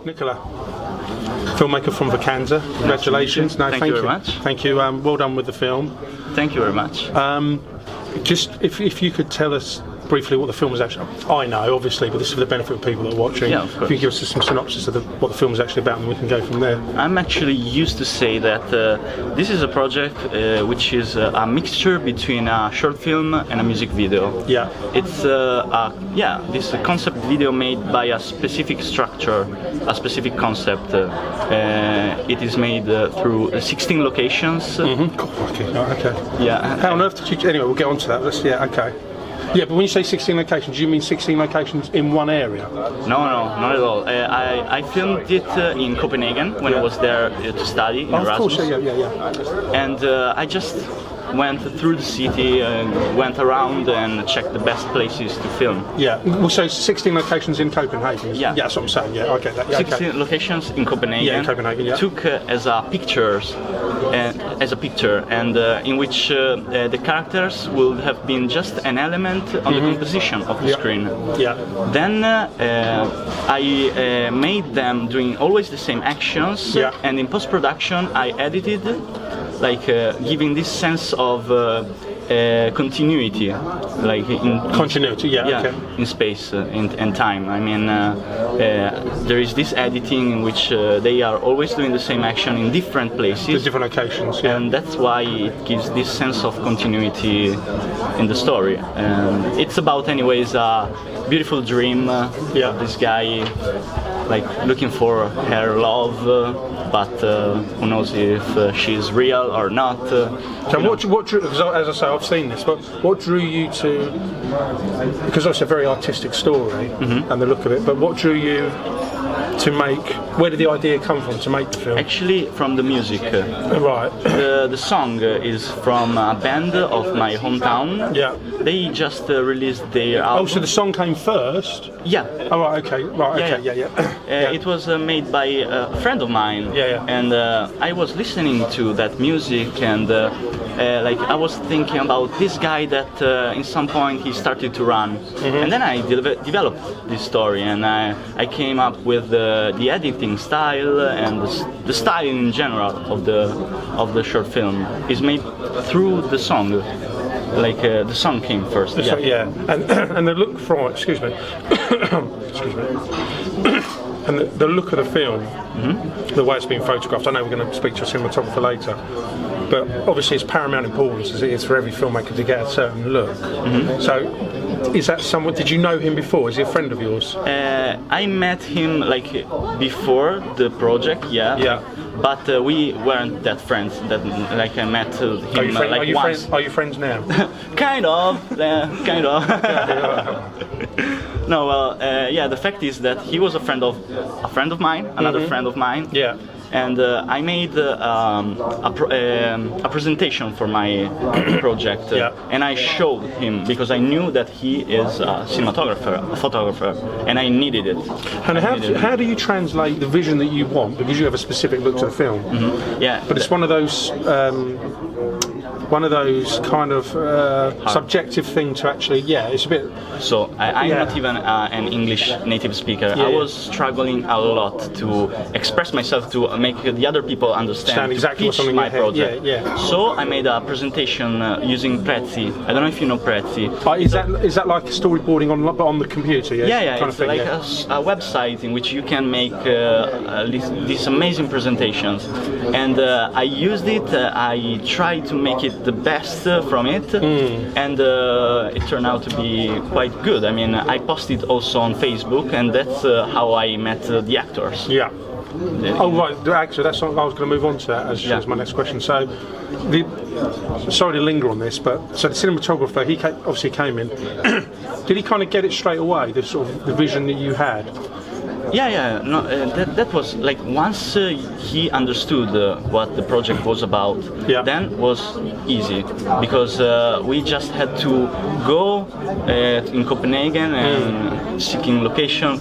Nicola, filmmaker from Vacanza. Congratulations. Thank you very much. Thank you. Well done with the film. Thank you very much. Just if you could tell us briefly what the film is actually. I know, obviously, but this is for the benefit of people that are watching. Yeah, of course. If you give us some synopsis of what the film is actually about, and we can go from there. I'm actually used to say that this is a project which is a mixture between a short film and a music video. Yeah. It's this concept video made by a specific structure, a specific concept. It is made through 16 locations. Okay. Yeah. How on earth did you? Anyway, we'll get on to that. Okay. Yeah, but when you say 16 locations, do you mean 16 locations in one area? No, not at all. I filmed it in Copenhagen when I was there to study in Erasmus. Of course, yeah. And I just went through the city, went around and checked the best places to film. Yeah, well, so 16 locations in Copenhagen. Yeah, that's what I'm saying. Yeah, I get that. Yeah, 16 locations in Copenhagen. Yeah, in Copenhagen. Yeah. Took as a picture, and in which the characters will have been just an element on the composition of the screen. Yeah. Then I made them doing always the same actions, and in post-production I edited, giving this sense of continuity, in continuity, okay. In space and time. I mean, there is this editing in which they are always doing the same action in different places, the different locations, and that's why it gives this sense of continuity in the story. It's about, anyways, a beautiful dream. This guy, looking for her love, but who knows if she's real or not. So what drew, as I say, I've seen this, but what drew you to, because it's a very artistic story and the look of it, but what drew you to make, where did the idea come from to make the film? Actually, from the music. Right. The song is from a band of my hometown. Yeah. They just released their album. Oh, so the song came first? Yeah. Oh, right, okay. Yeah. It was made by a friend of mine. Yeah. And I was listening to that music, and I was thinking about this guy that in some point he started to run. And then I developed this story, and I came up with the editing style and the style in general of the short film is made through the song. The song came first. And the look from, excuse me, and the look of the film, the way it's been photographed. I know we're going to speak to a cinematographer later, but obviously it's paramount importance as it is for every filmmaker to get a certain look. So, is that someone? Did you know him before? Is he a friend of yours? I met him before the project. Yeah. But we weren't that friends. That I met him once. Are you friends now? Kind of. No, well, the fact is that he was a friend of mine, another friend of mine. Yeah. And I made a presentation for my project, and I showed him because I knew that he is a cinematographer, a photographer, and I needed it. And how do you translate the vision that you want? Because you have a specific look to the film. Yeah. But it's one of those kind of subjective thing to actually. Yeah, it's a bit. So I'm not even an English native speaker. I was struggling a lot to express myself, to make the other people understand exactly what's on my project. Yeah. So I made a presentation using Prezi. I don't know if you know Prezi. Is that like storyboarding on the computer? Yeah. It's like a website in which you can make these amazing presentations. And I used it. I tried to make it the best from it, and it turned out to be quite good. I mean, I posted also on Facebook, and that's how I met the actors. Yeah. Oh right, actually, that's what I was going to move on to that as my next question. So, sorry to linger on this, but so the cinematographer, he obviously came in. Did he kind of get it straight away? The sort of the vision that you had. Yeah. No, that was once he understood what the project was about. Then was easy because we just had to go in Copenhagen and seeking location.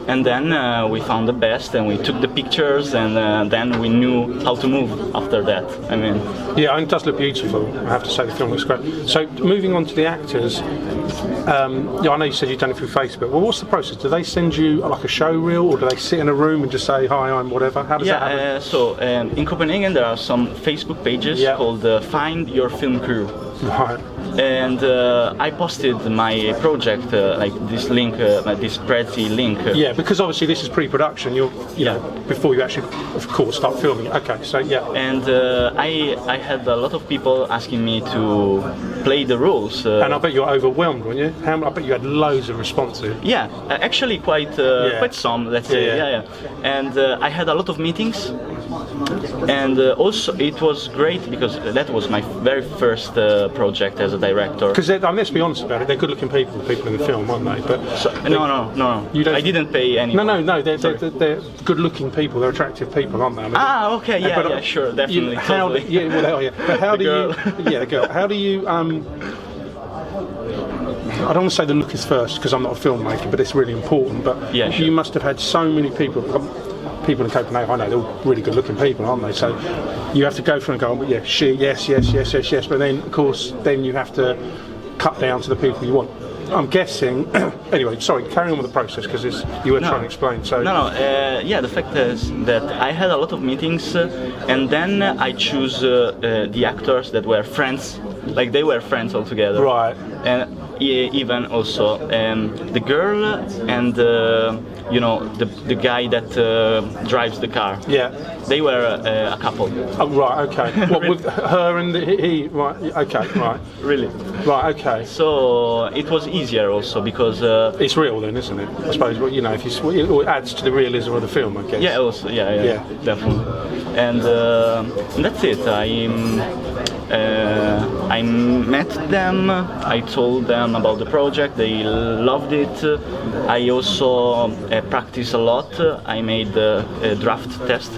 And then we found the best, and we took the pictures, and then we knew how to move after that. I mean, yeah, it does look beautiful. I have to say, the film looks great. So, moving on to the actors, I know you said you've done it through Facebook. Well, what's the process? Do they send you like a show reel, or do they sit in a room and just say, "Hi, I'm whatever"? How does that happen? So in Copenhagen there are some Facebook pages called Find Your Film Crew. Right. And I posted my project, like this link, this Prezi link. Yeah, because obviously this is pre-production. You know, before you actually, of course, start filming it. Okay, so yeah. And I had a lot of people asking me to play the roles. And I bet you're overwhelmed, weren't you? I bet you had loads of responses. Yeah, actually quite some, let's say. Yeah. And I had a lot of meetings. And also it was great because that was my very first project as a director. Because let's be honest about it, they're good-looking people, the people in the film, aren't they? But no. I didn't pay any. No. They're good-looking people. They're attractive people, aren't they? I mean, okay, yeah, sure, definitely. But how do you? Yeah, the girl. How do you? I don't want to say the look is first because I'm not a filmmaker, but it's really important. But you must have had so many people. People in Copenhagen, I know they're all really good-looking people, aren't they? So you have to go through and go, oh, yeah, she, yes. But then, of course, you have to cut down to the people you want. I'm guessing. Anyway, sorry. Carry on with the process because you were trying to explain. So the fact is that I had a lot of meetings, and then I choose the actors that were friends, like they were friends altogether. Right. And even also the girl and the guy that drives the car. Yeah. They were a couple. Oh, right. Okay. What with her and he? Right. Okay. Right. Really. Right. Okay. So it was easier also because it's real then, isn't it? I suppose. Well, if it adds to the realism of the film, I guess. Yeah. Also. Yeah. Definitely. And that's it. I met them, I told them about the project, they loved it. I also practiced a lot. I made a draft test.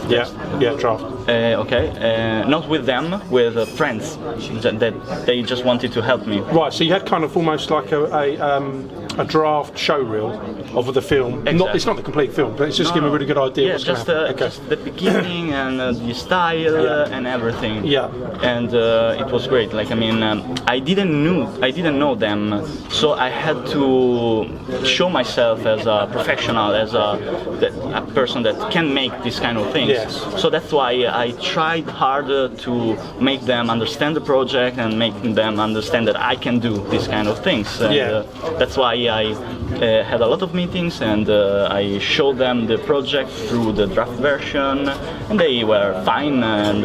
Yeah, draft. Okay, not with them, with friends that they just wanted to help me. Right, so you had kind of almost like a draft show reel of the film. Exactly. It's not the complete film, but it's just giving a really good idea. Yeah, just the beginning and the style and everything. Yeah. And it was great. Like I didn't know them, so I had to show myself as a professional, as a person that can make these kind of things. Yes. So that's why I tried harder to make them understand the project and make them understand that I can do these kind of things. And, that's why I had a lot of meetings and I showed them the project through the draft version, and they were fine and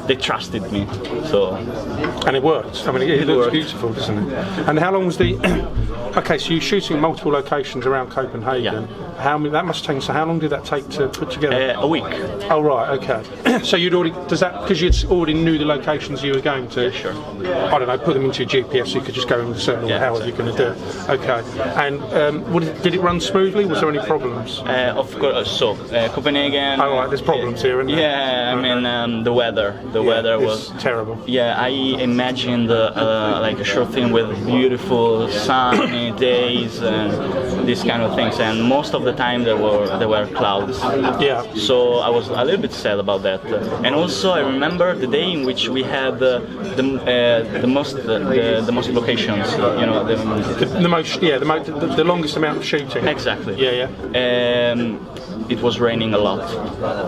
they trusted me. So. And it worked. I mean, it looks beautiful, doesn't it? And how long was the? Okay, so you're shooting multiple locations around Copenhagen. Yeah. That must take. So how long did that take to put together? A week. Oh right, okay. So you'd already because you already knew the locations you were going to. Yeah, sure. I don't know. Put them into your GPS so you could just go in a certain order. However you're going to do it. Okay. And did it run smoothly? Was there any problems? Of course. So Copenhagen. Oh right, there's problems here, isn't there? Yeah, I mean the weather. The weather was terrible. Yeah, I imagined like a short film with beautiful sunny days and these kind of things, and most of the time there were clouds. Yeah. So I was a little bit sad about that. And also I remember the day in which we had the most locations. The longest amount of shooting. Exactly. Yeah. It was raining a lot.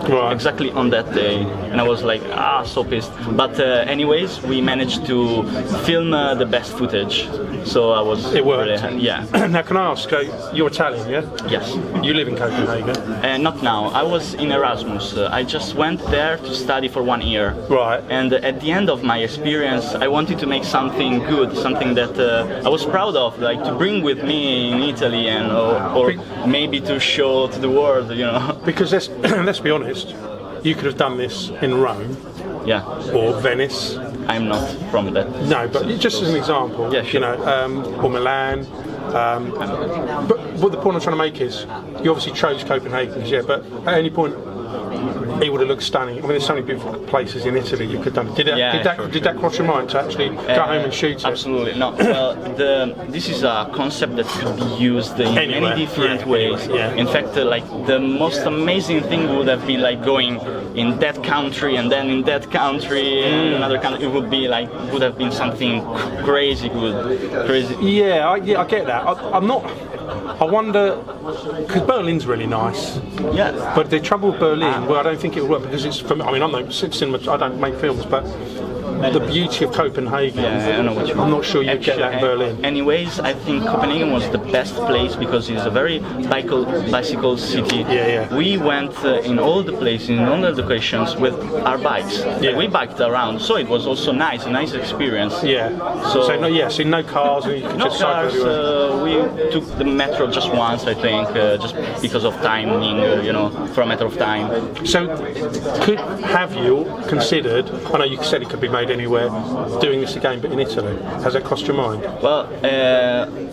Right. Exactly on that day, and I was like, so pissed. But anyways, we managed to film the best footage. So I was. It worked. Really happy. Yeah. Now, can I ask? You're Italian, yeah? Yes. You live in Copenhagen. Not now. I was in Erasmus. I just went there to study for 1 year. Right. And at the end of my experience, I wanted to make something good, something that I was proud of, like to bring with me in Italy, and or maybe to show to the world, Because let's be honest, you could have done this in Rome. Yeah. Or Venice. I'm not from that. No, but just as an example, sure. Or Milan. But the point I'm trying to make is, you obviously chose Copenhagen, but at any point, it would have looked stunning. I mean, there's so many beautiful places in Italy you could have done. Did that cross your mind to actually go home and shoot it? Absolutely. No. Well, this is a concept that could be used in many different ways. Yeah. In fact, like the most amazing thing would have been like going in that country and then in that country and another country. It would have been something crazy good, crazy. Yeah, I get that. I'm not. I wonder, because Berlin's really nice. Yeah. But the trouble with Berlin, well, I don't think it would work because it's from. I mean, I'm no cinema. I don't make films, but the beauty of Copenhagen. Yeah, I know what you mean. I'm not sure you get that in Berlin. Anyways, I think Copenhagen was the best place because it's a very bicycle city. Yeah. We went in all the places, in all the locations with our bikes. Yeah. We biked around, so it was also nice, a nice experience. Yeah. So no cars, and you could No just cycle cars. everywhere. We took the metro just once, I think, just because of timing, for a matter of time. So, have you considered? I know you said it could be made anywhere. Doing this again, but in Italy, has that crossed your mind? Well,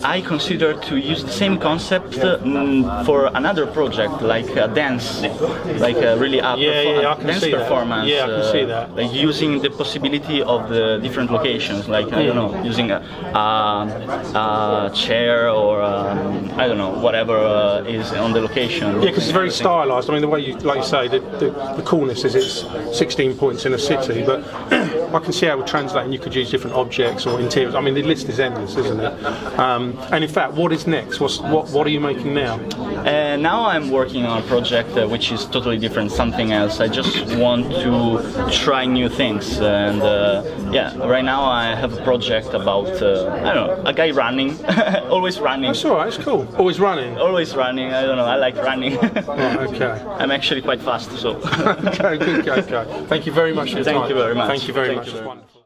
I consider to use the same concept for another project, like a dance, like a really I can dance see that. performance. Yeah, I can see that. Like using the possibility of the different locations, like I don't know, using a chair or I don't know, whatever is on the location. Yeah, because it's very stylised. I mean, the way you, like you say, the coolness is it's 16 points in a city, but I can see how it would translate, and you could use different objects or interiors. I mean, the list is endless, isn't it? And in fact, what is next? What are you making now? Now I'm working on a project which is totally different, something else. I just want to try new things, and right now I have a project about I don't know, a guy running, always running. That's all right. It's cool. Always running. Always running. I don't know. I like running. Right, okay. I'm actually quite fast, so. Okay, good. Okay. Thank you very much for your time. Thank you very much. Thank you very much. It's wonderful.